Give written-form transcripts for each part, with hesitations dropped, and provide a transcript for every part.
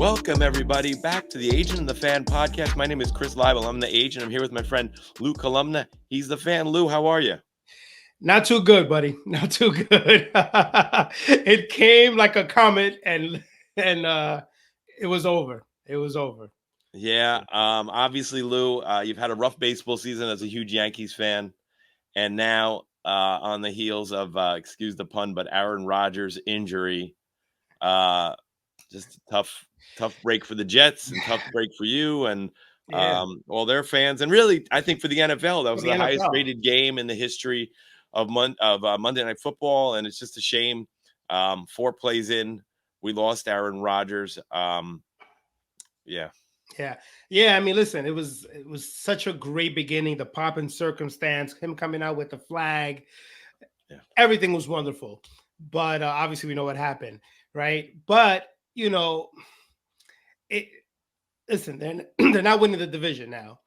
Welcome, everybody, back to the Agent and the Fan podcast. My name is Chris Leible. I'm the agent. I'm here with my friend Lou Columna. He's the fan. Lou, how are you? Not too good, buddy. Not too good. It came like a comet, and it was over. It was over. Yeah. Obviously, Lou, you've had a rough baseball season as a huge Yankees fan, and now on the heels of, excuse the pun, but Aaron Rodgers' injury, just a tough break for the Jets and tough break for you and Yeah, all their fans. And really, I think for the NFL, that for was the the highest NFL. rated game in the history of Monday Night Football, and it's just a shame. 4 plays in, we lost Aaron Rodgers. Yeah, Yeah. I mean, listen, it was such a great beginning. The pop and circumstance, him coming out with the flag, yeah, everything was wonderful. But obviously, we know what happened, right? But you know, it. Listen, they're not winning the division now.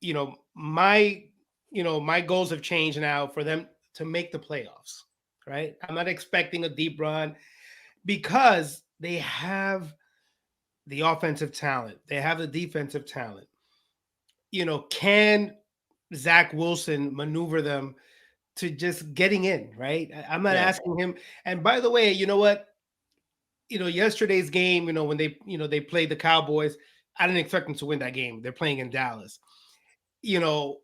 You know, my goals have changed now for them to make the playoffs, right? I'm not expecting a deep run because they have the offensive talent, they have the defensive talent. Can Zach Wilson maneuver them to just getting in, right? I'm not yeah. asking him. And by the way, you know what? Yesterday's game, when they played the Cowboys, I didn't expect them to win that game. They're playing in Dallas. You know,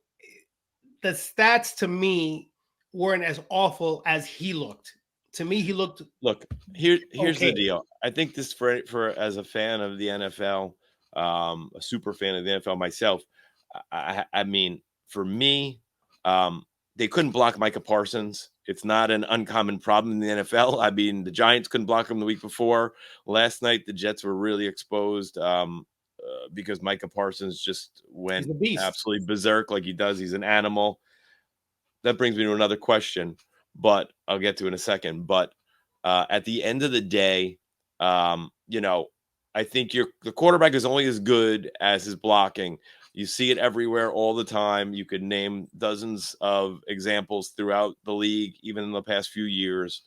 the stats to me weren't as awful as he looked. To me, he looked Look, here's the okay. deal. I think this for as a fan of the NFL, a super fan of the NFL myself. I mean, for me, they couldn't block Micah Parsons. It's not an uncommon problem in the NFL. I mean, the Giants couldn't block him the week before. Last night, the Jets were really exposed because Micah Parsons just He's went a beast. absolutely berserk like he does. He's an animal. That brings me to another question, but I'll get to in a second. But at the end of the day, you know, I think the quarterback is only as good as his blocking. You see it everywhere all the time. You could name dozens of examples throughout the league, even in the past few years.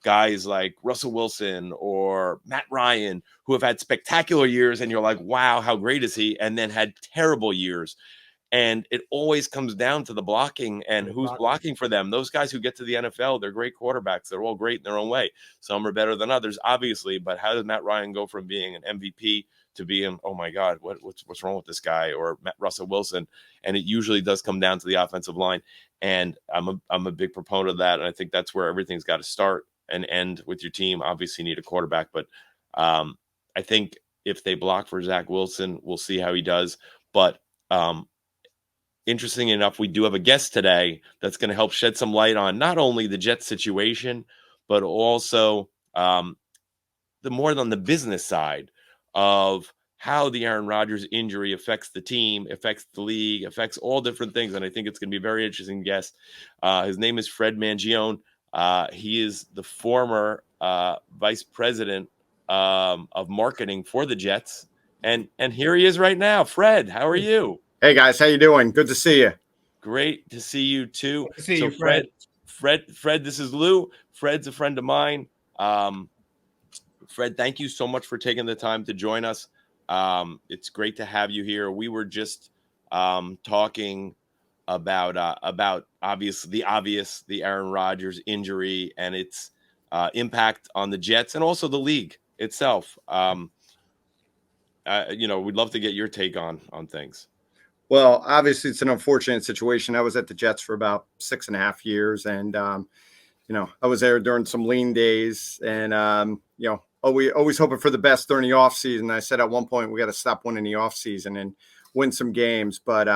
Guys like Russell Wilson or Matt Ryan, who have had spectacular years, and you're like, wow, how great is he? And then had terrible years. And it always comes down to the blocking and who's blocking for them. Those guys who get to the NFL, they're great quarterbacks. They're all great in their own way. Some are better than others, obviously. But how does Matt Ryan go from being an MVP to being, oh my God, what's wrong with this guy? Or Russell Wilson? And it usually does come down to the offensive line. And I'm a big proponent of that. And I think that's where everything's got to start and end with your team. Obviously, you need a quarterback, but I think if they block for Zach Wilson, we'll see how he does. But interesting enough, we do have a guest today that's going to help shed some light on not only the Jets situation, but also the more on the business side of how the Aaron Rodgers injury affects the team, affects the league, affects all different things. And I think it's going to be a very interesting guest. His name is Fred Mangione. He is the former vice president of marketing for the Jets. And here he is right now. Fred, how are you? Hey guys, how you doing? Good to see you. Great to see you too. Good to see So you, Fred. Fred, this is Lou. Fred's a friend of mine. Fred, thank you so much for taking the time to join us. It's great to have you here. We were just talking about the Aaron Rodgers injury and its impact on the Jets and also the league itself. We'd love to get your take on things. Well, obviously, it's an unfortunate situation. I was at the Jets for about 6.5 years, and I was there during some lean days, and always hoping for the best during the off season. I said at one point we got to stop winning the off season and win some games. But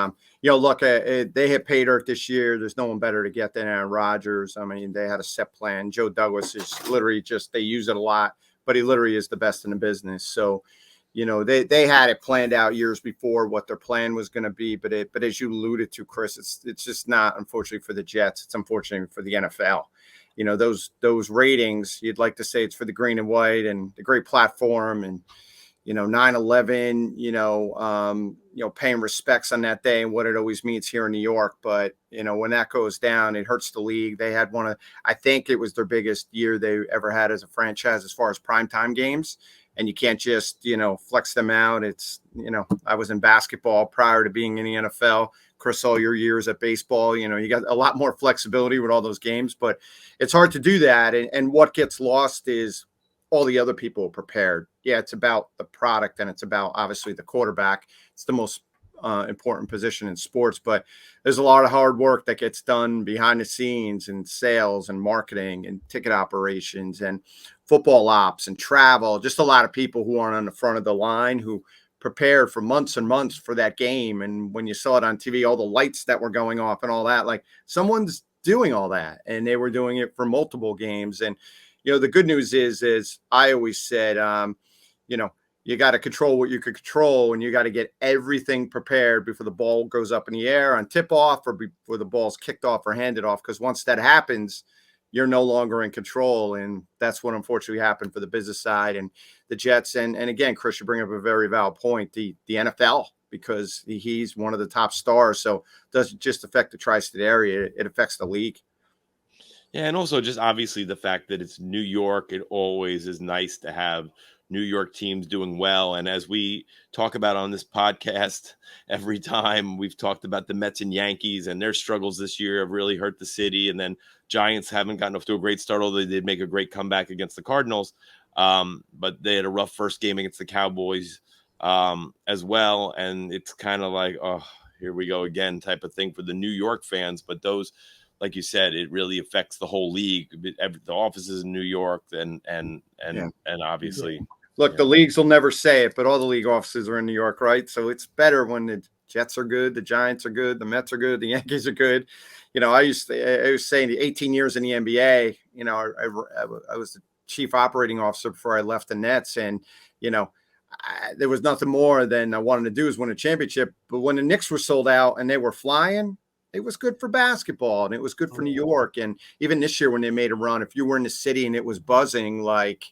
look, they hit pay dirt this year. There's no one better to get than Aaron Rodgers. I mean, they had a set plan. Joe Douglas is literally they use it a lot, but he literally is the best in the business. So. They had it planned out years before what their plan was going to be, but as you alluded to, Chris, it's just not, unfortunately for the Jets. It's unfortunately for the NFL. Those ratings, you'd like to say it's for the green and white and the great platform and 9/11, paying respects on that day and what it always means here in New York. But, when that goes down, it hurts the league. They had I think it was their biggest year they ever had as a franchise as far as primetime games. And you can't just, flex them out. It's, I was in basketball prior to being in the NFL. Chris, all your years at baseball, you got a lot more flexibility with all those games, but it's hard to do that. And what gets lost is all the other people are prepared. Yeah, it's about the product and it's about obviously the quarterback. It's the most important position in sports, but there's a lot of hard work that gets done behind the scenes and sales and marketing and ticket operations and football ops and travel. Just a lot of people who aren't on the front of the line who prepared for months and months for that game. And when you saw it on TV, all the lights that were going off and all that, like someone's doing all that, and they were doing it for multiple games. And the good news is I always said, you got to control what you can control, and you got to get everything prepared before the ball goes up in the air on tip off or before the ball's kicked off or handed off. Because once that happens, you're no longer in control. And that's what unfortunately happened for the business side and the Jets. And again, Chris, you bring up a very valid point, the NFL, because he's one of the top stars. So it doesn't just affect the tri-state area, it affects the league. Yeah, and also just obviously the fact that it's New York, it always is nice to have New York teams doing well. And as we talk about on this podcast, every time we've talked about the Mets and Yankees and their struggles this year have really hurt the city. And then Giants haven't gotten off to a great start, although they did make a great comeback against the Cardinals. But they had a rough first game against the Cowboys as well. And it's kind of like, oh, here we go again type of thing for the New York fans. But those, like you said, it really affects the whole league. The offices in New York and obviously. Look, the leagues will never say it, but all the league offices are in New York, right? So it's better when the Jets are good, the Giants are good, the Mets are good, the Yankees are good. I was saying the 18 years in the NBA, I was the chief operating officer before I left the Nets. And, there was nothing more than I wanted to do is win a championship. But when the Knicks were sold out and they were flying, it was good for basketball and it was good for New York. And even this year when they made a run, if you were in the city and it was buzzing, like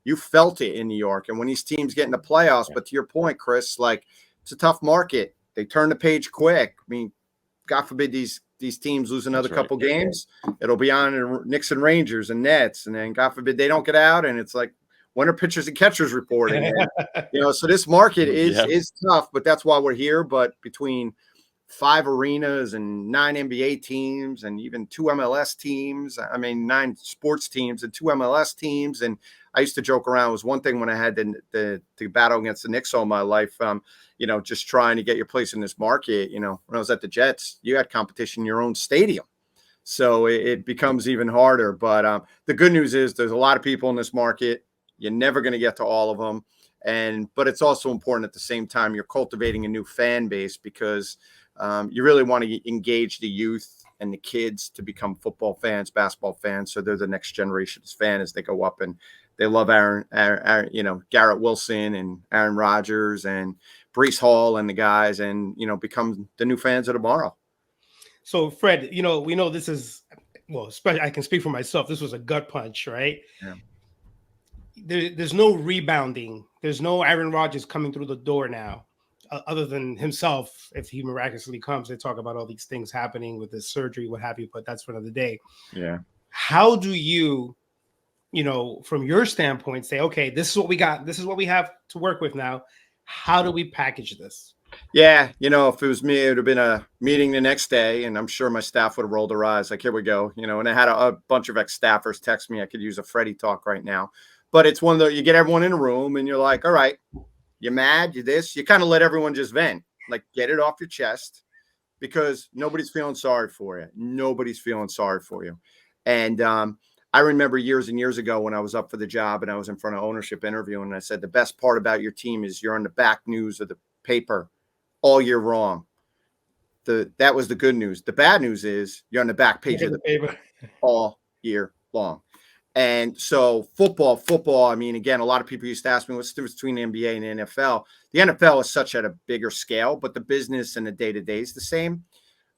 you felt it in New York. And when these teams get in the playoffs, but to your point, Chris, like it's a tough market. They turn the page quick. I mean, God forbid these teams lose another couple games. It'll be on Knicks and Rangers and Nets. And then God forbid they don't get out. And it's like, when are pitchers and catchers reporting? And, so this market is tough, but that's why we're here. But between 5 arenas and 9 NBA teams and even 2 MLS teams. 9 sports teams and 2 MLS teams. And I used to joke around. It was one thing when I had to battle against the Knicks all my life, just trying to get your place in this market. When I was at the Jets, you had competition in your own stadium. So it becomes even harder. But the good news is there's a lot of people in this market. You're never going to get to all of them. But it's also important at the same time, you're cultivating a new fan base because you really want to engage the youth and the kids to become football fans, basketball fans. So they're the next generation's fan as they go up and they love Aaron, Garrett Wilson and Aaron Rodgers and Breece Hall and the guys and, become the new fans of tomorrow. So Fred, we know this is, especially I can speak for myself. This was a gut punch, right? Yeah. There's no rebounding. There's no Aaron Rodgers coming through the door now. Other than himself, if he miraculously comes, they talk about all these things happening with his surgery, what have you, but that's for another day. Yeah. How do you, from your standpoint, say, okay, this is what we got. This is what we have to work with now. How do we package this? Yeah. If it was me, it would have been a meeting the next day, and I'm sure my staff would have rolled their eyes like, here we go. And I had a bunch of ex-staffers text me. I could use a Freddie talk right now. But it's one of you get everyone in a room and you're like, all right, you're mad, you're this. You kind of let everyone just vent, like get it off your chest because nobody's feeling sorry for you. Nobody's feeling sorry for you. And I remember years and years ago when I was up for the job and I was in front of ownership interviewing and I said, the best part about your team is you're on the back news of the paper all year long. That was the good news. The bad news is you're on the back page of the paper all year long. And so football, again, a lot of people used to ask me what's the difference between the NBA and the NFL. The NFL is such at a bigger scale, but the business and the day-to-day is the same.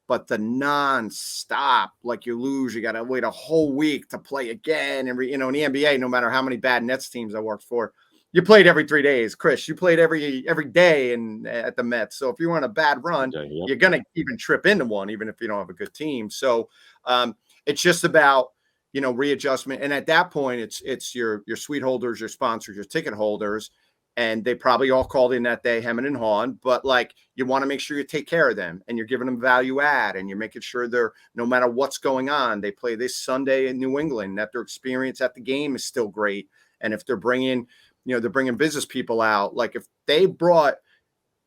But the non-stop, like you lose, you got to wait a whole week to play again. And, in the NBA, no matter how many bad Nets teams I worked for, you played every 3 days, Chris. You played every day at the Mets. So if you're on a bad run, you're going to even trip into one, even if you don't have a good team. So it's just about, readjustment. And at that point, it's your suite holders, your sponsors, your ticket holders. And they probably all called in that day, hemming and hawing. But you want to make sure you take care of them and you're giving them value add and you're making sure they're, no matter what's going on, they play this Sunday in New England, that their experience at the game is still great. And if they're bringing business people out, if they brought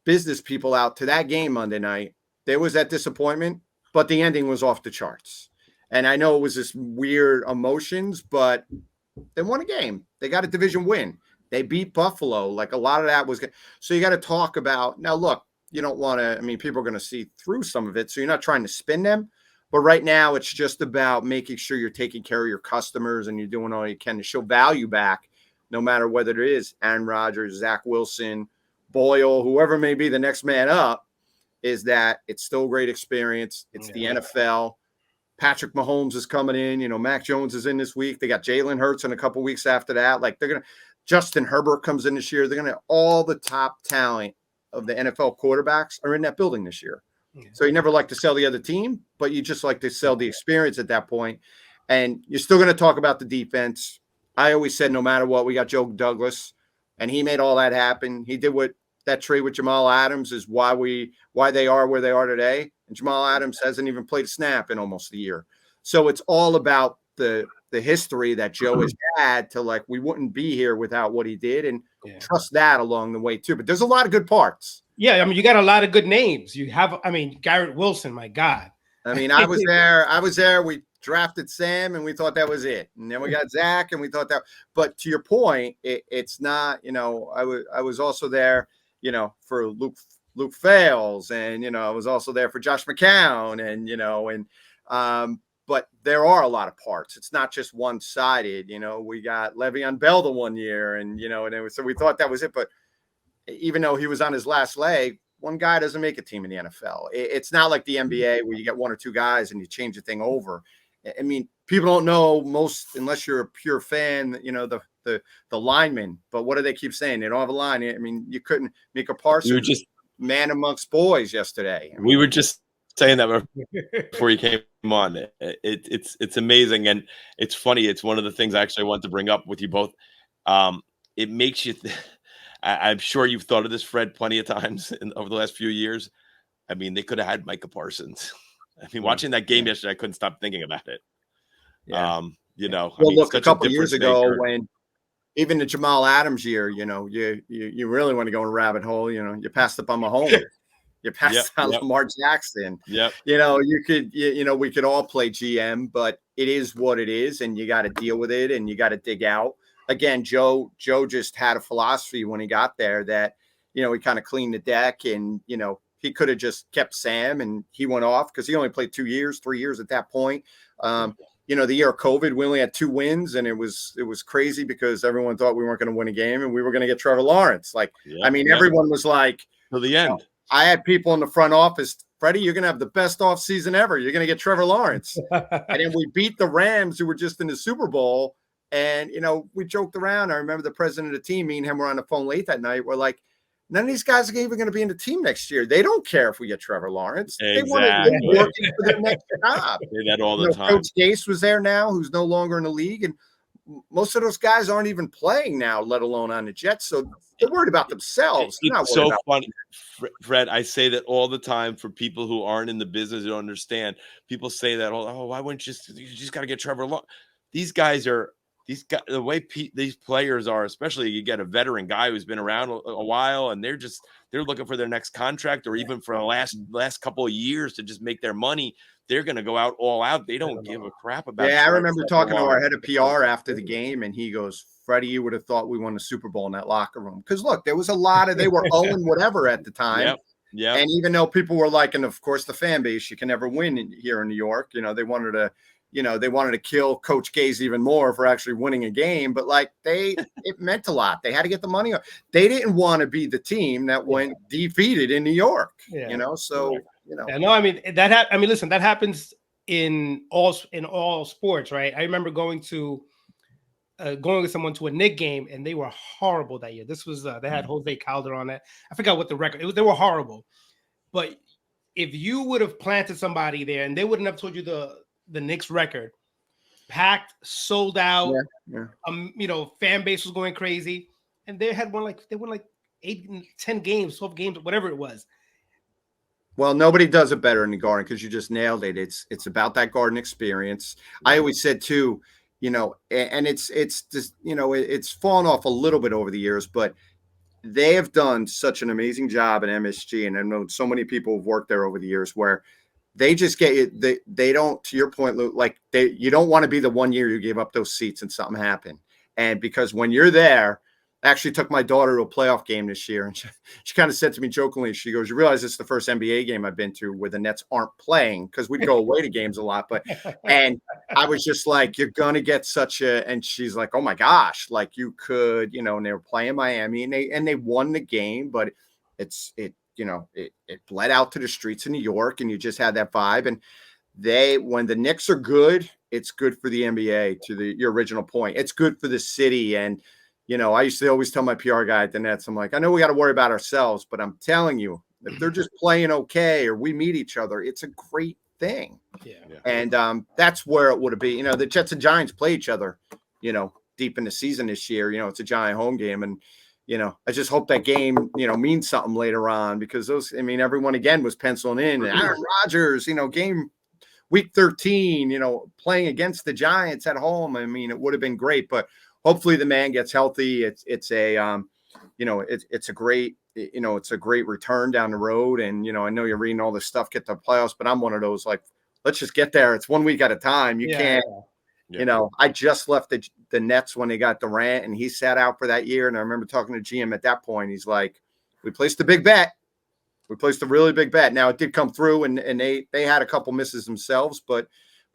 business people out to that game Monday night, there was that disappointment, but the ending was off the charts. And I know it was this weird emotions, but they won a game. They got a division win. They beat Buffalo. A lot of that was good. So you got to talk about, now look, you don't want to, people are going to see through some of it. So you're not trying to spin them, but right now it's just about making sure you're taking care of your customers and you're doing all you can to show value back, no matter whether it is Aaron Rodgers, Zach Wilson, Boyle, whoever may be the next man up, is that it's still a great experience. It's the NFL. Patrick Mahomes is coming in. Mac Jones is in this week. They got Jalen Hurts in a couple weeks after that. Justin Herbert comes in this year. They're going to all the top talent of the NFL quarterbacks are in that building this year. Yeah. So you never like to sell the other team, but you just like to sell the experience at that point. And you're still going to talk about the defense. I always said, no matter what, we got Joe Douglas, and he made all that happen. He did that trade with Jamal Adams is why they are where they are today. And Jamal Adams hasn't even played a snap in almost a year. So it's all about the history that Joe has had to we wouldn't be here without what he did, and trust that along the way too. But there's a lot of good parts. Yeah. You got a lot of good names. You have, Garrett Wilson, my God. I was there. We drafted Sam and we thought that was it. And then we got Zach and we thought that, but to your point, it's not, I was also there, for Luke Fales, and, I was also there for Josh McCown and, but there are a lot of parts. It's not just one-sided. We got Le'Veon Bell the one year, and so we thought that was it. But even though he was on his last leg, one guy doesn't make a team in the NFL. It's not like the NBA where you get one or two guys and you change the thing over. People don't know most, unless you're a pure fan, the linemen. But what do they keep saying? They don't have a line. You couldn't make a Parsons. You were just man amongst boys yesterday. We were just saying that before you came on. It's amazing, and it's funny. It's one of the things I actually want to bring up with you both. It makes you I'm sure you've thought of this, Fred, plenty of times over the last few years. They could have had Micah Parsons. Watching that game yesterday, I couldn't stop thinking about it. Yeah. Look, a couple years ago maker. When even the Jamal Adams year, you really want to go in a rabbit hole. You passed up on Mahomes. You passed on Lamar Jackson. Yep. We could all play GM, but it is what it is, and you got to deal with it, and you got to dig out. Again, Joe just had a philosophy when he got there that, he kind of cleaned the deck, and, he could have just kept Sam and he went off because he only played 3 years at that point. The year of COVID, we only had 2 wins, and it was crazy because everyone thought we weren't going to win a game and we were going to get Trevor Lawrence. Everyone was like, to the end. I had people in the front office, Freddie, you're going to have the best offseason ever. You're going to get Trevor Lawrence. And then we beat the Rams, who were just in the Super Bowl. And, we joked around. I remember the president of the team, me and him were on the phone late that night. We're like, none of these guys are even going to be in the team next year. They don't care if we get Trevor Lawrence. Exactly. They want to be working for their next job. Say that all the time. Coach Gase was there now, who's no longer in the league. And most of those guys aren't even playing now, let alone on the Jets. So they're worried about themselves. It's so funny, Fred. I say that all the time for people who aren't in the business, who don't understand. People say that, why wouldn't you just got to get Trevor Lawrence? These guys, the way these players are, especially you get a veteran guy who's been around a while, and they're looking for their next contract, or even for the last couple of years to just make their money. They're going to go out all out. They don't give a crap about. Yeah, I remember talking to our head of PR after the game, and he goes, Freddie, you would have thought we won the Super Bowl in that locker room. Because, look, there was a lot of – they were 0 whatever at the time. Yeah. And even though people were like – and, of course, the fan base, you can never win here in New York. They wanted to kill Coach Gase even more for actually winning a game. But, it meant a lot. They had to get the money. They didn't want to be the team that went defeated in New York, so – Yeah, no, listen, that happens in all sports, right? I remember going to going with someone to a Knicks game, and they were horrible that year. This was they had Jose Calder on it. I forgot what the record. They were horrible. But if you would have planted somebody there, and they wouldn't have told you the Knicks record, packed, sold out, fan base was going crazy, and they won like 8, 10 games, 12 games, whatever it was. Well, nobody does it better in the Garden because you just nailed it. It's about that Garden experience. I always said too, and it's just it's fallen off a little bit over the years, but they have done such an amazing job at MSG, and I know so many people have worked there over the years where they just get it. They don't, to your point, Luke, like you don't want to be the one year you gave up those seats and something happened. And because when you're there, I actually took my daughter to a playoff game this year, and she kind of said to me jokingly, she goes, "You realize this is the first NBA game I've been to where the Nets aren't playing," because we'd go away to games a lot. And I was just like, "You're gonna get such a," and she's like, "Oh my gosh, like you could," and they were playing Miami, and they won the game, but it bled out to the streets of New York, and you just had that vibe. And when the Knicks are good, it's good for the NBA. To your original point, it's good for the city. And I used to always tell my PR guy at the Nets, I'm like, I know we got to worry about ourselves, but I'm telling you, if they're just playing okay or we meet each other, it's a great thing. Yeah. And that's where it would be. The Jets and Giants play each other, deep in the season this year. It's a Giant home game. And, I just hope that game, means something later on because everyone again was penciling in. Aaron Rodgers, game week 13, playing against the Giants at home. It would have been great, but hopefully the man gets healthy. It's a great, it's a great return down the road. And, I know you're reading all this stuff, get the playoffs, but I'm one of those, like, let's just get there. It's 1 week at a time. You can't, I just left the Nets when they got Durant and he sat out for that year. And I remember talking to GM at that point. He's like, we placed a big bet. We placed a really big bet. Now it did come through and they had a couple misses themselves, but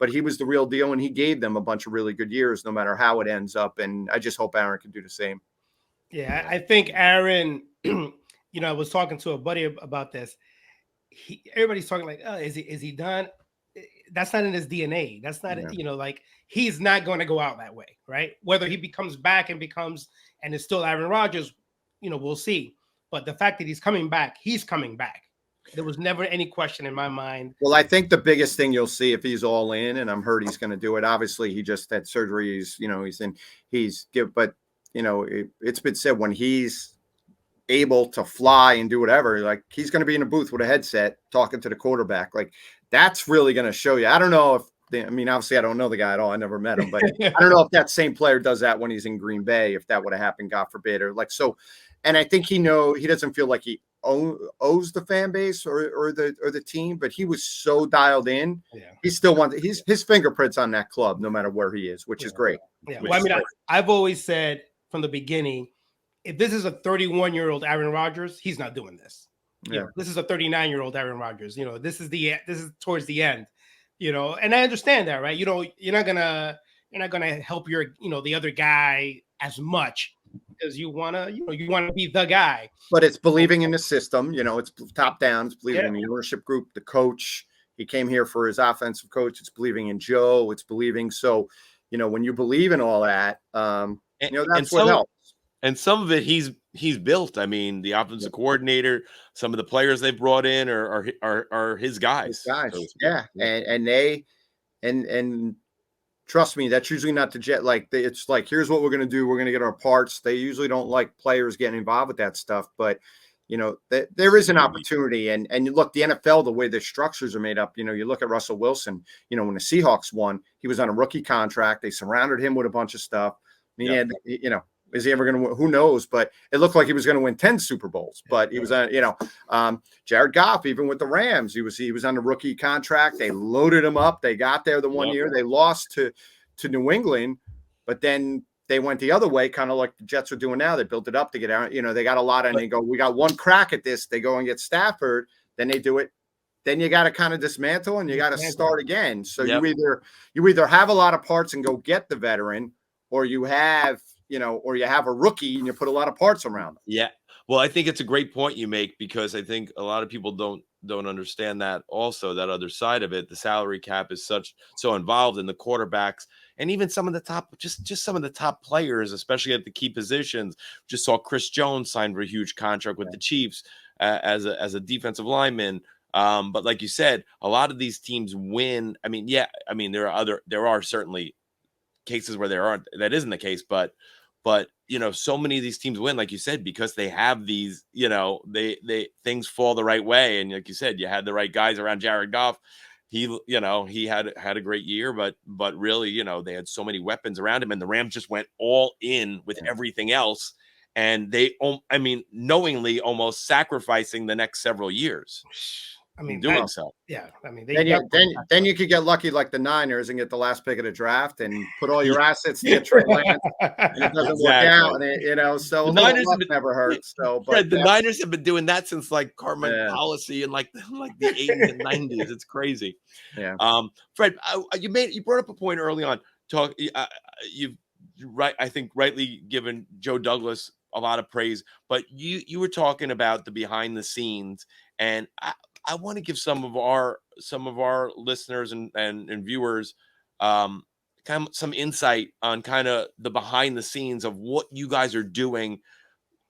he was the real deal, and he gave them a bunch of really good years, no matter how it ends up. And I just hope Aaron can do the same. Yeah, I think Aaron, I was talking to a buddy about this. Everybody's talking like, oh, is he done? That's not in his DNA. That's not, like he's not going to go out that way, right? Whether he becomes back and is still Aaron Rodgers, we'll see. But the fact that he's coming back. There was never any question in my mind. Well, I think the biggest thing you'll see if he's all in, and I'm heard he's going to do it. Obviously, he just had surgery. But it's been said when he's able to fly and do whatever, like he's going to be in a booth with a headset talking to the quarterback. Like that's really going to show you. I don't know if obviously I don't know the guy at all. I never met him, but I don't know if that same player does that when he's in Green Bay, if that would have happened, God forbid, or like so. And I think he doesn't feel like he owes the fan base or the team, but he was so dialed in. Yeah. He still wants his fingerprints on that club, no matter where he is, which is great. Yeah. Well, I've always said from the beginning, if this is a 31-year-old Aaron Rodgers, he's not doing this. Yeah. This is a 39-year-old Aaron Rodgers. This is towards the end. And I understand that, right? You're not gonna help your the other guy as much. Because you want to be the guy. But it's believing in the system, it's top down. It's believing in the ownership group, the coach. He came here for his offensive coach. It's believing in Joe. It's believing. So, when you believe in all that, that's what helps. And some of it he's built. The offensive coordinator, some of the players they brought in are his guys. Yeah. And trust me, that's usually not the Jet. Like it's like, here's what we're going to do. We're going to get our parts. They usually don't like players getting involved with that stuff, but there is an opportunity. And look, the NFL, the way the structures are made up, you look at Russell Wilson, when the Seahawks won, he was on a rookie contract. They surrounded him with a bunch of stuff. Is he ever going to win? Who knows? But it looked like he was going to win 10 Super Bowls, but he was on, Jared Goff, even with the Rams, he was on a rookie contract. They loaded him up. They got there the one year they lost to New England, but then they went the other way, kind of like the Jets are doing now. They built it up to get out. They got a lot and they go, we got one crack at this. They go and get Stafford. Then they do it. Then you got to kind of dismantle and you got to start again. So you either have a lot of parts and go get the veteran, or you have a rookie and you put a lot of parts around them. Yeah. Well, I think it's a great point you make, because I think a lot of people don't understand that also, that other side of it. The salary cap is so involved in the quarterbacks. and even some of the top, just some of the top players, especially at the key positions. Just saw Chris Jones signed for a huge contract with the Chiefs as a defensive lineman. But like you said, a lot of these teams win. I mean, there are certainly cases where that isn't the case, but so many of these teams win, like you said, because they have these, they things fall the right way. And like you said, you had the right guys around Jared Goff. He had a great year, but really, they had so many weapons around him, and the Rams just went all in with everything else. And they, knowingly almost sacrificing the next several years. Doing so. Yeah. I mean, then you could get lucky like the Niners and get the last pick of the draft and put all your assets to get Trey Lance, and it doesn't work out. And so the Niners never hurts. So, but the Niners have been doing that since like Carmen policy and like the 80s and 90s. It's crazy. Yeah. Fred, you brought up a point early on. You've I think rightly given Joe Douglas a lot of praise, but you were talking about the behind the scenes, and I want to give some of our listeners and viewers kind of some insight on kind of the behind the scenes of what you guys are doing,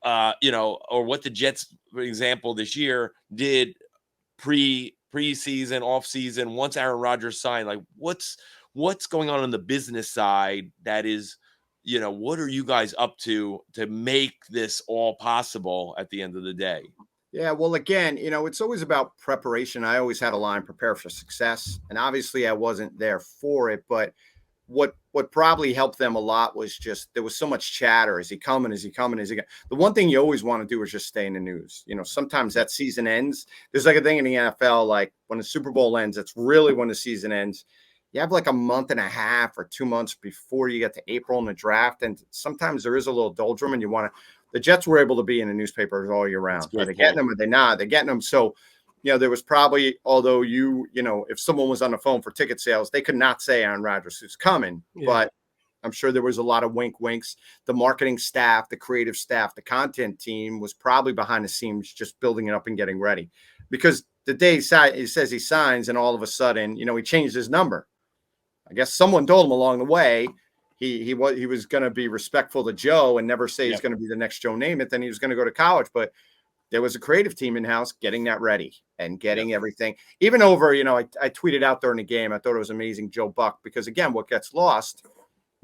or what the Jets, for example, this year did preseason, off season, once Aaron Rodgers signed. Like what's going on the business side that is, what are you guys up to make this all possible at the end of the day? Yeah, well, again, it's always about preparation. I always had a line, prepare for success. And obviously I wasn't there for it, but what probably helped them a lot was just, there was so much chatter. Is he coming? Is he coming? Is he coming? The one thing you always want to do is just stay in the news. Sometimes that season ends. There's like a thing in the NFL, like when the Super Bowl ends, it's really when the season ends. You have like a month and a half or 2 months before you get to April in the draft. And sometimes there is a little doldrum, and the Jets were able to be in the newspapers all year round. Are they getting them? Are they not? They're getting them. So, there was probably, although if someone was on the phone for ticket sales, they could not say Aaron Rodgers is coming. Yeah. But I'm sure there was a lot of winks. The marketing staff, the creative staff, the content team was probably behind the scenes just building it up and getting ready. Because the day he says he signs, and all of a sudden, he changed his number. I guess someone told him along the way he was going to be respectful to Joe and never say he's going to be the next Joe Namath. Then he was going to go to college, but there was a creative team in house getting that ready and getting everything. Even over, I tweeted out during the game. I thought it was amazing, Joe Buck, because again, what gets lost,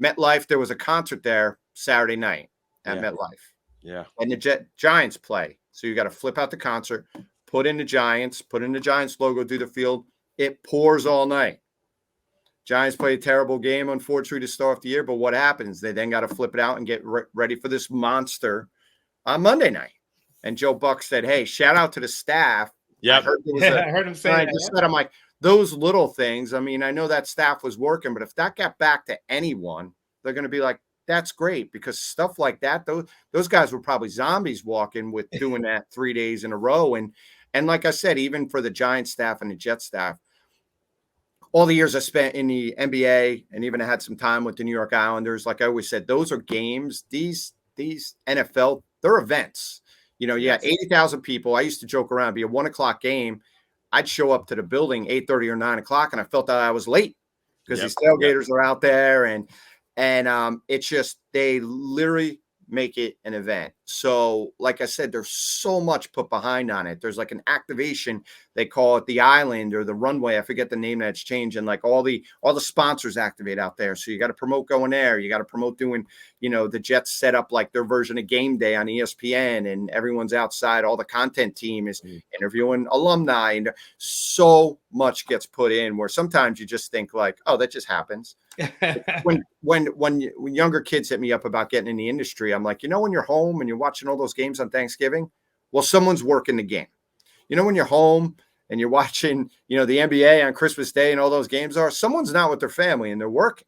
MetLife, there was a concert there Saturday night at MetLife. Yeah, and the Giants play, so you got to flip out the concert, put in the Giants logo, do the field. It pours all night. Giants play a terrible game, unfortunately, to start off the year. But what happens? They then got to flip it out and get ready for this monster on Monday night. And Joe Buck said, "Hey, shout out to the staff." Yeah, I heard him say that. I just said, I'm like, those little things. I mean, I know that staff was working, but if that got back to anyone, they're going to be like, "That's great," because stuff like that, those guys were probably zombies walking with doing that 3 days in a row. And like I said, even for the Giants staff and the Jets staff, all the years I spent in the NBA, and even I had some time with the New York Islanders, like I always said, those are games. These NFL, they're events. You got 80,000 people. I used to joke around, it'd be a 1 o'clock game. I'd show up to the building 8:30 or 9 o'clock, and I felt that I was late because these tailgaters are out there, and it's just, they literally make it an event. So like I said, there's so much put behind on it. There's like an activation, they call it the island or the runway. I forget the name that's changed. And like all the sponsors activate out there. So you got to promote going there. You got to promote doing, the Jets set up like their version of Game Day on ESPN, and everyone's outside. All the content team is interviewing alumni, and so much gets put in where sometimes you just think like, oh, that just happens. when younger kids hit me up about getting in the industry, I'm like, when you're home and you're watching all those games on Thanksgiving, well, someone's working the game. When you're home and you're watching, the NBA on Christmas Day and all those games someone's not with their family and they're working.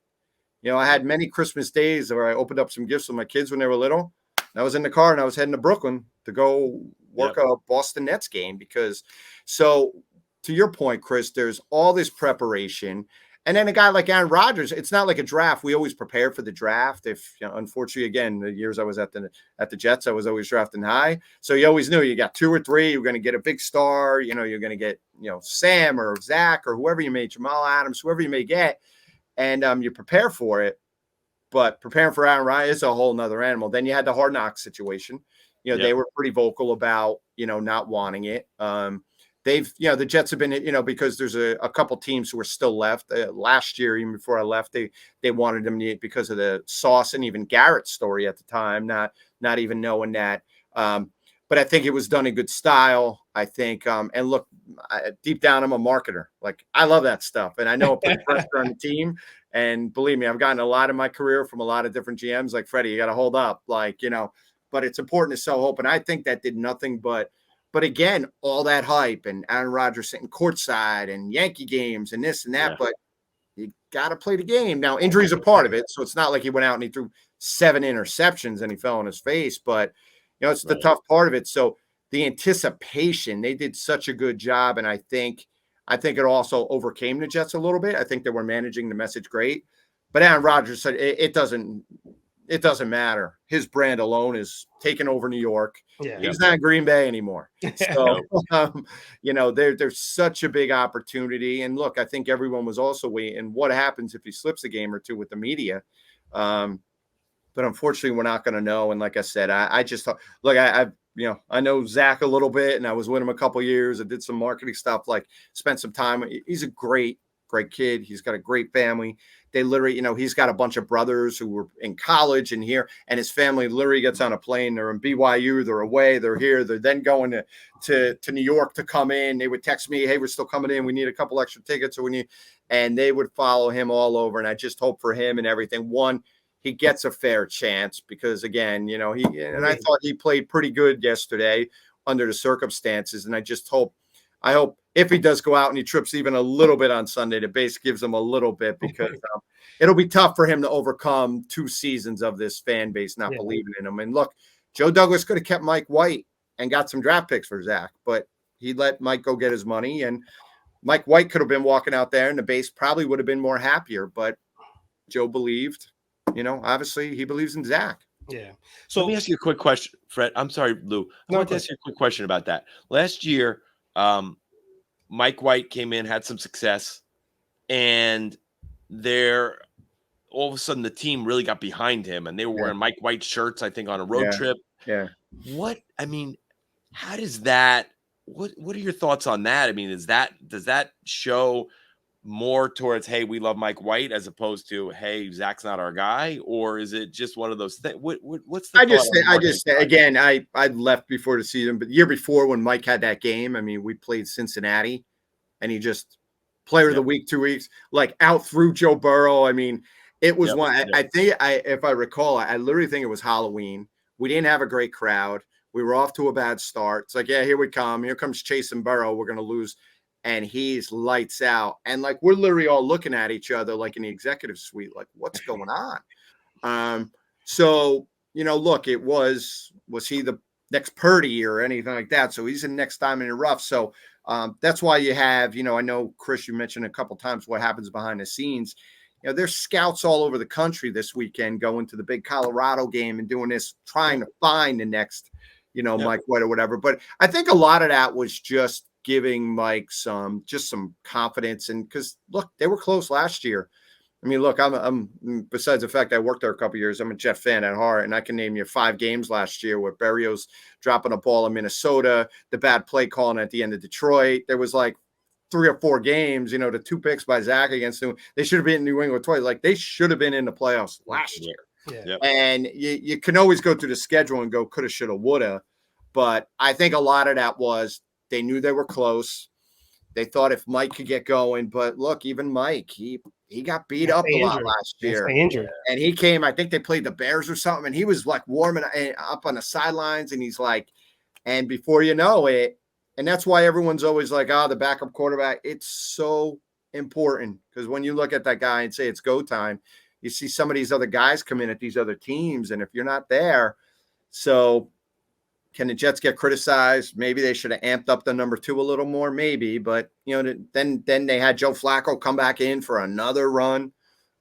I had many Christmas days where I opened up some gifts with my kids when they were little. I was in the car and I was heading to Brooklyn to go work a Boston Nets game so to your point, Chris, there's all this preparation. And then a guy like Aaron Rodgers, it's not like a draft. We always prepare for the draft. If unfortunately, again, the years I was at the Jets, I was always drafting high. So you always knew you got 2 or 3. You're going to get a big star. You're going to get Sam or Zach or whoever you may, Jamal Adams, whoever you may get. and you prepare for it. But preparing for Aaron Rodgers is a whole nother animal. Then you had the Hard Knocks situation. They were pretty vocal about, not wanting it. The Jets have been, because there's a couple teams who are still left. Last year, even before I left, they wanted them because of the Sauce and even Garrett's story at the time, not even knowing that. But I think it was done in good style. I think, and look, deep down, I'm a marketer. Like, I love that stuff. And I know it puts pressure on the team. And believe me, I've gotten a lot in my career from a lot of different GMs like, Freddie, you got to hold up. Like, but it's important to sell hope. And I think that did nothing but again, all that hype and Aaron Rodgers sitting courtside and Yankee games and this and that. Yeah. But you got to play the game. Now, injuries are part of it. So it's not like he went out and he threw 7 interceptions and he fell on his face. But, it's the tough part of it. So the anticipation, they did such a good job. And I think it also overcame the Jets a little bit. I think they were managing the message great. But Aaron Rodgers said it doesn't matter. His brand alone is taking over New York. Yeah. He's not in Green Bay anymore. So, there's such a big opportunity. And look, I think everyone was also waiting what happens if he slips a game or two with the media. But unfortunately, we're not going to know. And like I said, I just thought, look, I know Zach a little bit, and I was with him a couple of years. I did some marketing stuff, like spent some time. He's a great kid. He's got a great family. They literally, he's got a bunch of brothers who were in college and here, and his family literally gets on a plane. They're in BYU. They're away. They're here. They're then going to New York to come in. They would text me, hey, we're still coming in. We need a couple extra tickets. And they would follow him all over. And I just hope for him and everything. One, he gets a fair chance because, again, I thought he played pretty good yesterday under the circumstances. And I hope if he does go out and he trips even a little bit on Sunday, the base gives him a little bit because it'll be tough for him to overcome 2 seasons of this fan base not believing in him. And look, Joe Douglas could have kept Mike White and got some draft picks for Zach, but he let Mike go get his money. And Mike White could have been walking out there and the base probably would have been more happier, but Joe believed. Obviously he believes in Zach. Yeah. So let me ask you a quick question, Fred. I'm sorry, Lou. I want to ask you a quick question about that. Last year, Mike White came in, had some success, and all of a sudden the team really got behind him, and they were wearing Mike White shirts, I think, on a road trip. Yeah. How does that? What are your thoughts on that? I mean, does that show more towards, hey, we love Mike White, as opposed to, hey, Zach's not our guy? Or is it just one of those things? What's the I just say again, I left before the season, but the year before when Mike had that game, I mean, we played Cincinnati and he just player of the week 2 weeks, like out through Joe Burrow. I mean, it was I think if I recall, I literally think it was Halloween. We didn't have a great crowd. We were off to a bad start. It's like, yeah, here we come. Here comes Chase and Burrow. We're going to lose. And he's lights out. And like, we're literally all looking at each other, like in the executive suite, like what's going on? So, look, it was he the next Purdy or anything like that? So he's in next time in the rough. So that's why you have, I know, Chris, you mentioned a couple times what happens behind the scenes. There's scouts all over the country this weekend going to the big Colorado game and doing this, trying to find the next, Mike White or whatever. But I think a lot of that was just giving Mike some confidence. And because look, they were close last year. I mean, look, I'm besides the fact I worked there a couple of years, I'm a Jet fan at heart, and I can name you 5 games last year where Berrios dropping a ball in Minnesota, the bad play calling at the end of Detroit. There was like 3 or 4 games, the 2 picks by Zach against New. They should have been in New England twice. Like they should have been in the playoffs last year. Yeah. Yep. And you can always go through the schedule and go coulda, shoulda, woulda. But I think a lot of that was they knew they were close. They thought if Mike could get going, but look, even Mike, he got beat up a lot last year. And he came, I think they played the Bears or something, and he was like warming up on the sidelines, and he's like, and before you know it, and that's why everyone's always like, the backup quarterback. It's so important because when you look at that guy and say it's go time, you see some of these other guys come in at these other teams, and if you're not there, so can the Jets get criticized? Maybe they should have amped up the number 2 a little more, maybe. But, then they had Joe Flacco come back in for another run.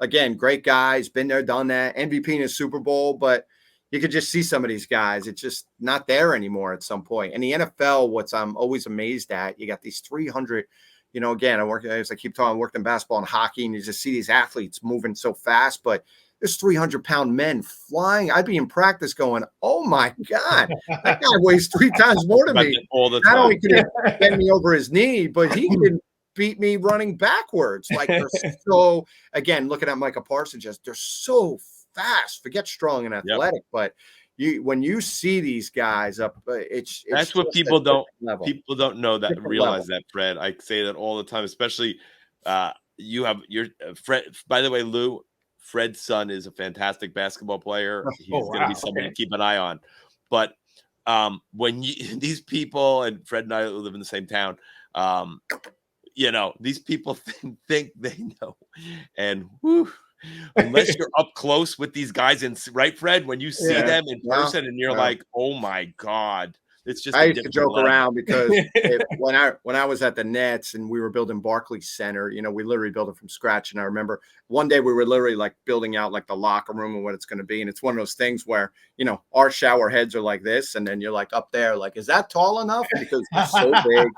Again, great guys, been there, done that. MVP in a Super Bowl, but you could just see some of these guys. It's just not there anymore at some point. And the NFL, I'm always amazed at, you got these 300, you know, again, as I keep talking, I worked in basketball and hockey, and you just see these athletes moving so fast, but there's 300-pound men flying. I'd be in practice going, oh my God, that guy weighs 3 times more than me. All the Not time. only could he bend me over his knee, but he can beat me running backwards. Like, they're so, again, looking at Micah Parsons, just they're so fast. Forget strong and athletic, but when you see these guys up, it's that's what people don't know that Different realize level. that, Fred. I say that all the time, especially you have your Fred. By the way, Lou, Fred's son is a fantastic basketball player. He's going to be somebody to keep an eye on. But when these people, and Fred and I live in the same town, you know, these people think they know, and unless you're up close with these guys, and right, Fred, when you see them in person, and you're like, oh my God. It's just I used to joke level. around because when I was at the Nets and we were building Barclays Center, you know, we literally built it from scratch. And I remember one day we were literally like building out like the locker room and what it's going to be. And it's one of those things where, you know, our shower heads are like this, and then you're like up there, like, is that tall enough? Because they're so big.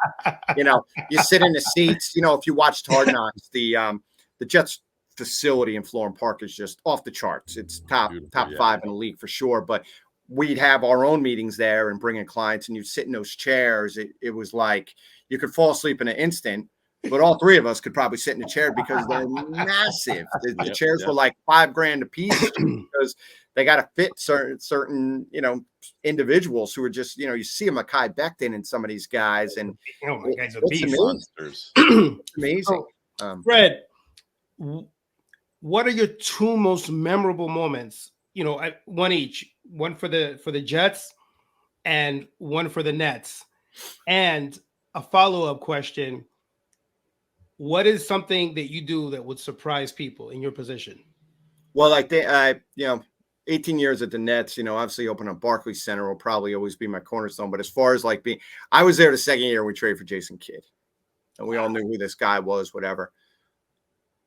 You know, you sit in the seats. You know, if you watched Hard Knocks, the Jets facility in Florham Park is just off the charts. It's top 5 in the league for sure. But we'd have our own meetings there and bring in clients, and you'd sit in those chairs. It was like you could fall asleep in an instant, but all 3 of us could probably sit in a chair because they're massive. The chairs were like $5,000 a piece because they got to fit certain, you know, individuals who are just, you know, you see Mekhi Becton and some of these guys, and oh my guys are it's monsters. Amazing. Fred, what are your 2 most memorable moments? You know, one each, one for the Jets and one for the Nets. And a follow-up question: what is something that you do that would surprise people in your position? Well, like you know, 18 years at the Nets, you know, obviously opening up Barclays Center will probably always be my cornerstone. But as far as like I was there the second year we traded for Jason Kidd, and we all knew who this guy was, whatever.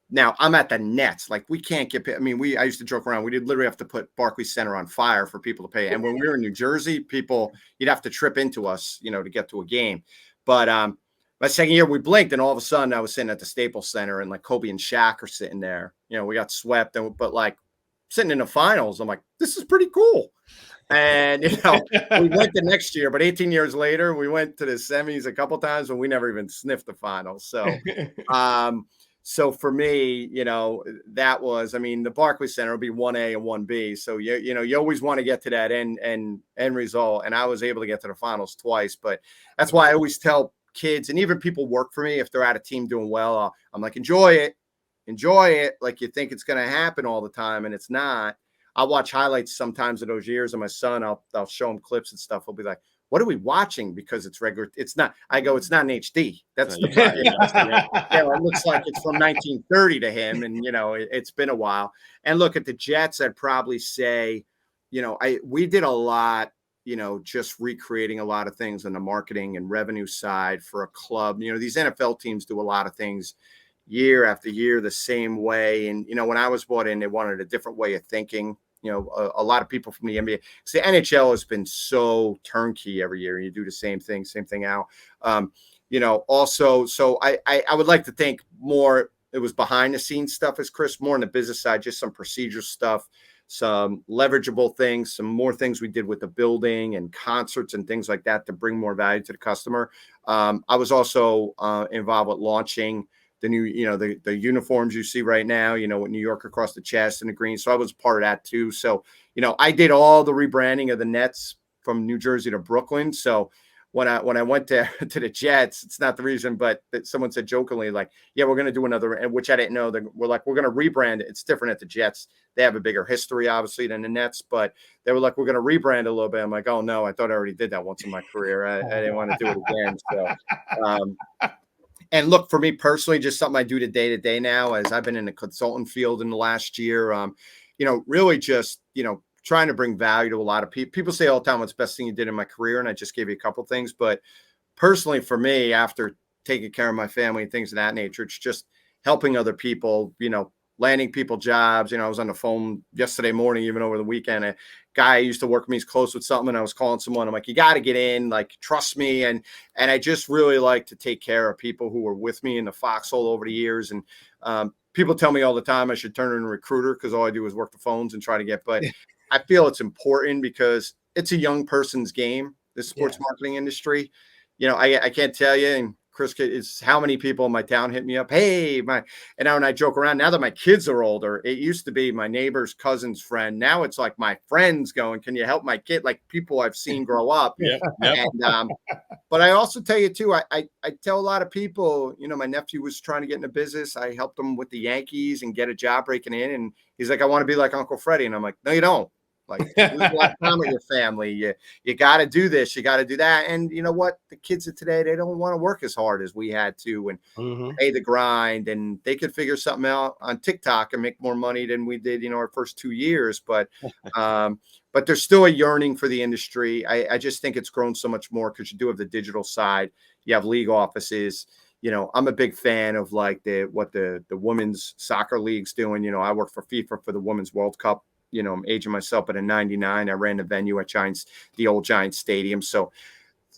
Now I'm at the Nets. Like, we can't get, I mean, I used to joke around. We did literally have to put Barclays Center on fire for people to pay. And when we were in New Jersey, you'd have to trip into us, you know, to get to a game. But my second year we blinked, and all of a sudden I was sitting at the Staples Center, and like Kobe and Shaq are sitting there. You know, we got swept, but like sitting in the finals, I'm like, this is pretty cool. And, you know, we went the next year, but 18 years later, we went to the semis a couple times when we never even sniffed the finals. So, so for me, you know, that was, I mean, the Barclays Center will be 1A and 1B. So, you know, you always want to get to that end result. And I was able to get to the finals twice. But that's why I always tell kids, and even people work for me, if they're at a team doing well, I'm like, enjoy it. Like, you think it's going to happen all the time, and it's not. I'll watch highlights sometimes of those years of my son. I'll show him clips and stuff. He'll be like, what are we watching? Because it's regular. It's not. I go, it's not in HD. That's the problem. It looks like it's from 1930 to him. And, you know, it's been a while. And look, at the Jets, I'd probably say, you know, we did a lot, you know, just recreating a lot of things on the marketing and revenue side for a club. You know, these NFL teams do a lot of things year after year the same way. And, you know, when I was brought in, they wanted a different way of thinking. You know, a lot of people from the NBA. So the NHL has been so turnkey every year. You do the same thing out. You know, also, so I would like to think more, it was behind the scenes stuff as Chris, more on the business side, just some procedural stuff, some leverageable things, some more things we did with the building and concerts and things like that to bring more value to the customer. I was also involved with launching the new, you know, the uniforms you see right now, you know, with New York across the chest and the green. So I was part of that too. So, you know, I did all the rebranding of the Nets from New Jersey to Brooklyn. So when I went to the Jets, it's not the reason, but someone said jokingly, like, yeah, we're going to do another, which I didn't know. We're like, we're going to rebrand it. It's different at the Jets. They have a bigger history, obviously, than the Nets, but they were like, we're going to rebrand a little bit. I'm like, oh no, I thought I already did that once in my career. I didn't want to do it again. So, and look, for me personally, just something I do day to day now, as I've been in the consultant field in the last year, you know, really just, you know, trying to bring value to a lot of people. People say all the time, what's the best thing you did in my career? And I just gave you a couple things. But personally, for me, after taking care of my family and things of that nature, it's just helping other people, you know, landing people jobs. You know, I was on the phone yesterday morning, even over the weekend, guy I used to work with me is close with something, and I was calling someone. I'm like, you got to get in, like, trust me. And I just really like to take care of people who were with me in the foxhole over the years. And people tell me all the time I should turn into a recruiter because all I do is work the phones and try to get, but I feel it's important because it's a young person's game, the sports marketing industry. You know, I can't tell you, and Chris, is how many people in my town hit me up. Hey, and now when I joke around, now that my kids are older, it used to be my neighbor's cousin's friend. Now it's like my friends going, can you help my kid? Like people I've seen grow up. And, but I also tell you too, I tell a lot of people, you know, my nephew was trying to get into business. I helped him with the Yankees and get a job breaking in. And he's like, I want to be like Uncle Freddie. And I'm like, no, you don't. Like, lose a lot of time with your family. You got to do this. You got to do that. And you know what? The kids of today, they don't want to work as hard as we had to and pay the grind. And they could figure something out on TikTok and make more money than we did, you know, our first 2 years. But there's still a yearning for the industry. I just think it's grown so much more because you do have the digital side. You have league offices. You know, I'm a big fan of like what the women's soccer league's doing. You know, I work for FIFA for the Women's World Cup. You know, I'm aging myself, but in '99, I ran the venue at the old Giants Stadium. So,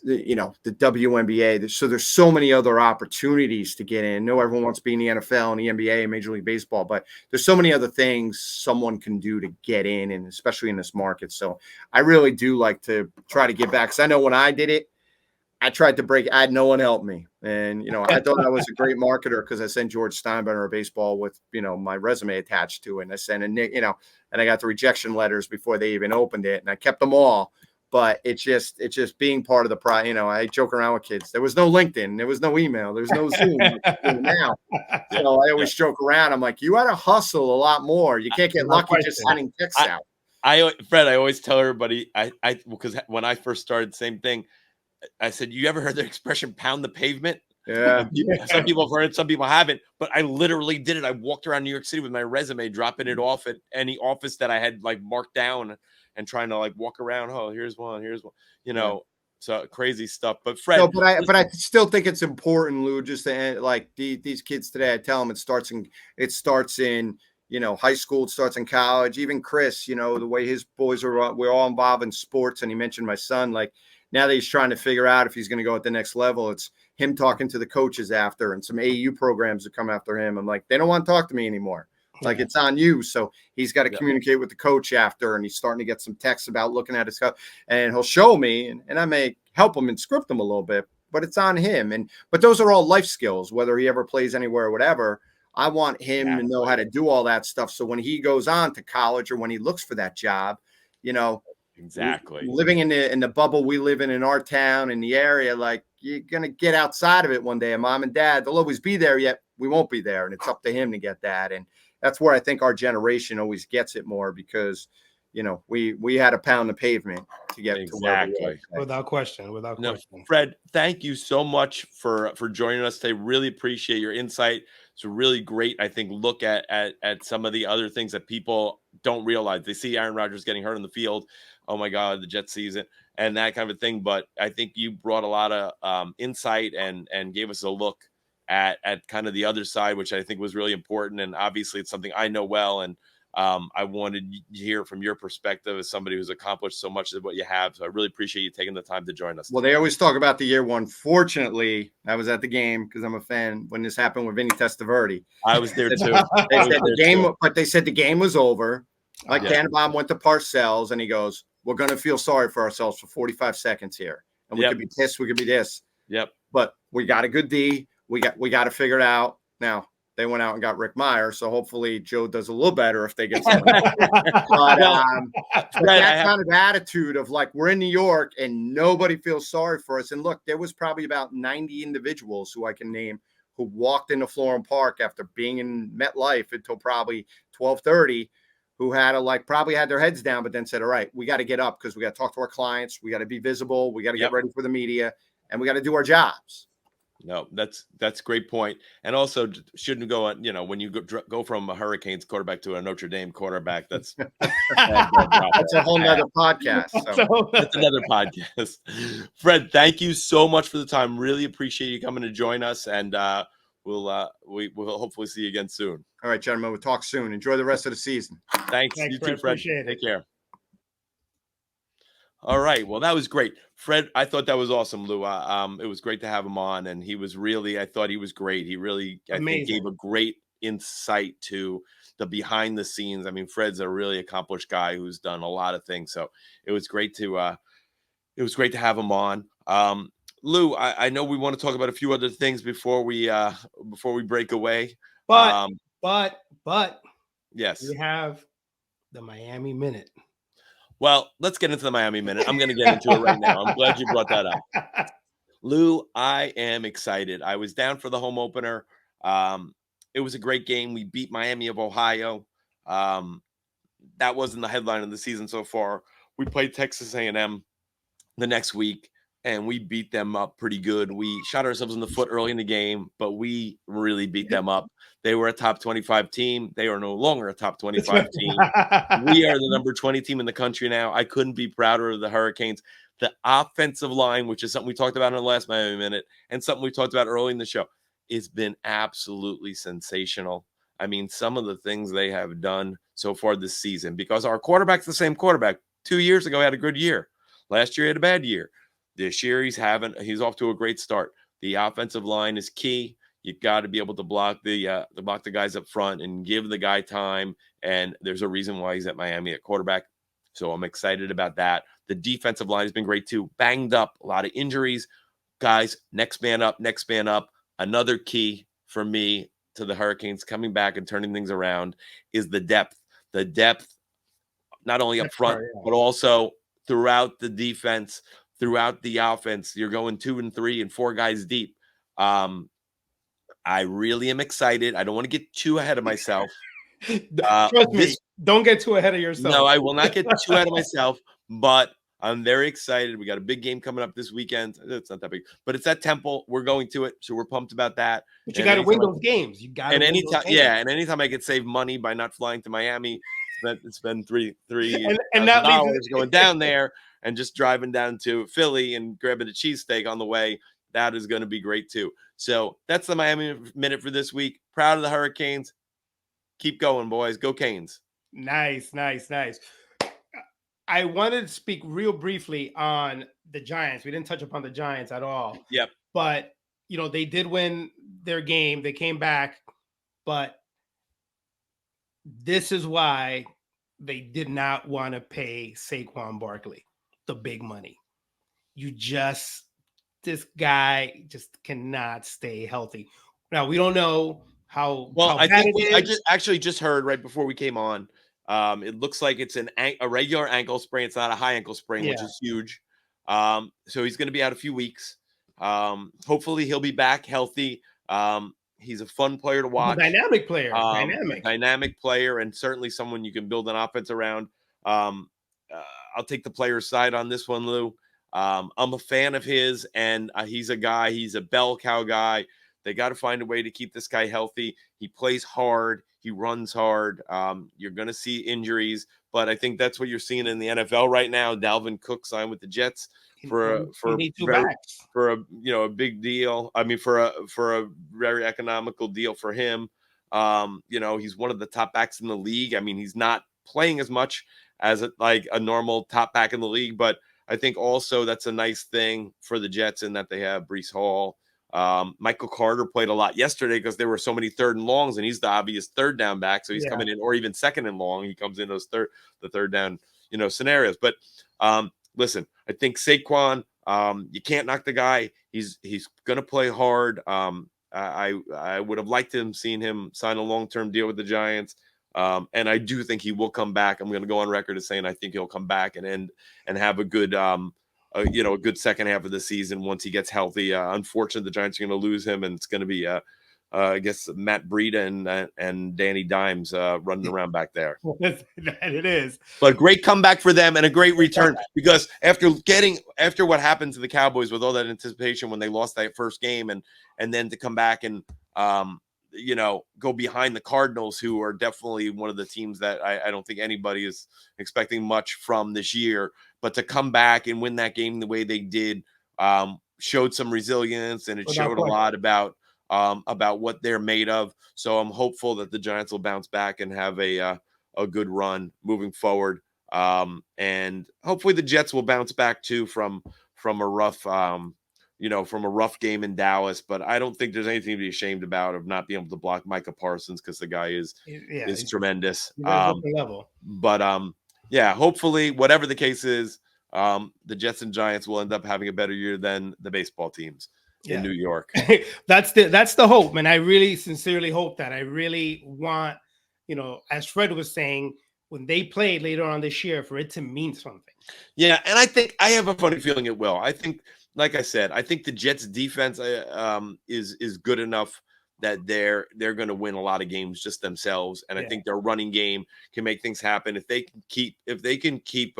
you know, the WNBA. So there's so many other opportunities to get in. No, everyone wants to be in the NFL and the NBA and Major League Baseball, but there's so many other things someone can do to get in, and especially in this market. So I really do like to try to give back. Because I know when I did it, I tried to break. I had no one help me, and you know, I thought I was a great marketer because I sent George Steinbrenner a baseball with, you know, my resume attached to it, and I sent a Nick, you know, and I got the rejection letters before they even opened it, and I kept them all. But it's just being part of the you know, I joke around with kids. There was no LinkedIn, there was no email, there's no Zoom now. So I always joke around. I'm like, you had to hustle a lot more. You can't get lucky just sending texts out. Fred, I always tell everybody, because when I first started, same thing. I said, you ever heard the expression pound the pavement? Yeah. Some people have heard it, some people haven't, but I literally did it. I walked around New York City with my resume, dropping it off at any office that I had like marked down and trying to like walk around. Oh, here's one, you know, so crazy stuff. But Fred, no, but I still think it's important, Lou, just to like these kids today, I tell them it starts in, you know, high school, it starts in college. Even Chris, you know, the way his boys we're all involved in sports. And he mentioned my son, like, now that he's trying to figure out if he's going to go at the next level, it's him talking to the coaches after, and some AU programs that come after him. I'm like, they don't want to talk to me anymore. Like, it's on you. So he's got to communicate with the coach after, and he's starting to get some texts about looking at his stuff, and he'll show me, and I may help him and script him a little bit, but it's on him. But those are all life skills, whether he ever plays anywhere or whatever. I want him to know how to do all that stuff. So when he goes on to college or when he looks for that job, you know, exactly, living in the bubble we live in our town, in the area, like, you're gonna get outside of it one day, and mom and dad, they'll always be there, yet we won't be there, and it's up to him to get that. And that's where I think our generation always gets it more, because you know, we had to pound the pavement to get to where we are. Without question. Fred, thank you so much for joining us today. Really appreciate your insight. It's a really great, I think, look at some of the other things that people don't realize. They see Aaron Rodgers getting hurt in the field. Oh my God, the Jets season and that kind of thing. But I think you brought a lot of insight and gave us a look at kind of the other side, which I think was really important. And obviously it's something I know well. And I wanted to hear from your perspective as somebody who's accomplished so much of what you have. So I really appreciate you taking the time to join us. Well, they always talk about the year one. Fortunately, I was at the game because I'm a fan when this happened with Vinny Testaverde. I was there too. They said the game, but they said the game was over. Like Tannenbaum went to Parcells and he goes, "We're going to feel sorry for ourselves for 45 seconds here. And we could be this, we could be this. Yep. But we got a good D. We got to figure it out." Now, they went out and got Rick Meyer, so hopefully Joe does a little better if they get someone. But that kind of attitude of like, we're in New York and nobody feels sorry for us. And look, there was probably about 90 individuals who I can name who walked into Florham Park after being in MetLife until probably 12:30, who had to probably had their heads down, but then said, all right, we got to get up because we got to talk to our clients. We got to be visible. We got to get ready for the media, and we got to do our jobs. No, that's a great point. And also shouldn't go on, you know, when you go from a Hurricanes quarterback to a Notre Dame quarterback, that's that's a whole nother podcast. So. That's another podcast. Fred, thank you so much for the time. Really appreciate you coming to join us. And we'll hopefully see you again soon. All right, gentlemen, we'll talk soon. Enjoy the rest of the season. Thanks. You too, Fred. Appreciate it. Take care. All right. Well, that was great. Fred, I thought that was awesome, Lou. It was great to have him on, and he was really, I thought he was great. He really, I think, gave Amazing. a great insight to the behind the scenes. I mean, Fred's a really accomplished guy who's done a lot of things. So it was great to have him on. Lou, I know we want to talk about a few other things before we break away. But Um, but but yes. we have the Miami Minute. Well, let's get into the Miami Minute. I'm going to get into it right now. I'm glad you brought that up. Lou, I am excited. I was down for the home opener. It was a great game. We beat Miami of Ohio. That wasn't the headline of the season so far. We played Texas A&M the next week, and we beat them up pretty good. We shot ourselves in the foot early in the game, but we really beat them up. They were a top 25 team. They are no longer a top 25 team. We are the number 20 team in the country now. I couldn't be prouder of the Hurricanes. The offensive line, which is something we talked about in the last Miami Minute and something we talked about early in the show, has been absolutely sensational. I mean, some of the things they have done so far this season, because our quarterback's the same quarterback. 2 years ago, he had a good year. Last year, he had a bad year. This year, he's off to a great start. The offensive line is key. You've got to be able to block the guys up front and give the guy time. And there's a reason why he's at Miami at quarterback. So I'm excited about that. The defensive line has been great too. Banged up, a lot of injuries. Guys, next man up, next man up. Another key for me to the Hurricanes coming back and turning things around is the depth. The depth, not only up front, but also throughout the defense, throughout the offense. You're going 2 and 3 and 4 guys deep. I really am excited. I don't want to get too ahead of myself. Trust me, don't get too ahead of yourself. No, I will not get too ahead of myself, but I'm very excited. We got a big game coming up this weekend. It's not that big, but it's at Temple. We're going to it, so we're pumped about that. But you got to win those games. You got to. And anytime I could save money by not flying to Miami, spend $3,000 going down there and just driving down to Philly and grabbing a cheesesteak on the way. That is going to be great too. So that's the Miami Minute for this week. Proud of the Hurricanes. Keep going, boys. Go Canes. Nice. I wanted to speak real briefly on the Giants. We didn't touch upon the Giants at all. Yep. But, they did win their game. They came back. But this is why they did not want to pay Saquon Barkley the big money. This guy just cannot stay healthy. Now, we don't know how I think I just heard right before we came on. It looks like it's a regular ankle sprain. It's not a high ankle sprain, which is huge. So he's going to be out a few weeks. Hopefully he'll be back healthy. He's a fun player to watch. Dynamic player. Dynamic player, and certainly someone you can build an offense around. I'll take the player's side on this one, Lou. I'm a fan of his, and he's a bell cow guy. They got to find a way to keep this guy healthy. He plays hard. He runs hard. You're going to see injuries, but I think that's what you're seeing in the NFL right now. Dalvin Cook signed with the Jets for a big deal. I mean, for a very economical deal for him. He's one of the top backs in the league. I mean, he's not playing as much as a normal top back in the league, but I think also that's a nice thing for the Jets in that they have Breece Hall. Michael Carter played a lot yesterday because there were so many 3rd and longs, and he's the obvious 3rd down back. So he's coming in, or even 2nd and long. He comes in those the 3rd down, scenarios. But listen, I think Saquon, you can't knock the guy. He's going to play hard. I would have liked seeing him sign a long-term deal with the Giants. And I do think he will come back. I'm going to go on record as saying I think he'll come back and have a good a good second half of the season once he gets healthy. Unfortunately, the Giants are going to lose him, and it's going to be I guess Matt Breida and Danny Dimes running around back there. It is. But great comeback for them and a great return, because after what happened to the Cowboys with all that anticipation when they lost that first game, and then to come back and go behind the Cardinals, who are definitely one of the teams that I don't think anybody is expecting much from this year, but to come back and win that game the way they did, showed some resilience, and it showed a lot about what they're made of. So I'm hopeful that the Giants will bounce back and have a good run moving forward. And hopefully the Jets will bounce back too from a rough from a rough game in Dallas. But I don't think there's anything to be ashamed about of not being able to block Micah Parsons, because the guy is He's tremendous. he's at a different level. But yeah, hopefully, whatever the case is, the Jets and Giants will end up having a better year than the baseball teams in New York. That's the hope, man. I really sincerely hope that. I really want, as Fred was saying, when they played later on this year, for it to mean something. Yeah, and I think I have a funny feeling it will. I think, like I said, I think the Jets' defense is good enough that they're going to win a lot of games just themselves, and I think their running game can make things happen if they can keep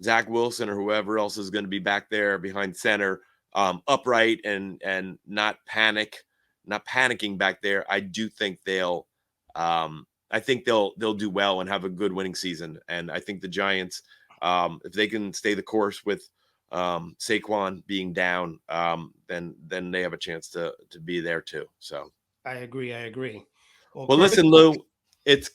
Zach Wilson or whoever else is going to be back there behind center upright and not panicking back there. I do think they'll do well and have a good winning season. And I think the Giants, if they can stay the course with Saquon being down, then they have a chance to be there too. So I agree. Well, listen, Lou, it's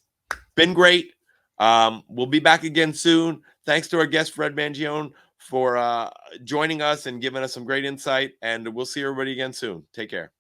been great. We'll be back again soon. Thanks to our guest, Fred Mangione, for joining us and giving us some great insight. And we'll see everybody again soon. Take care.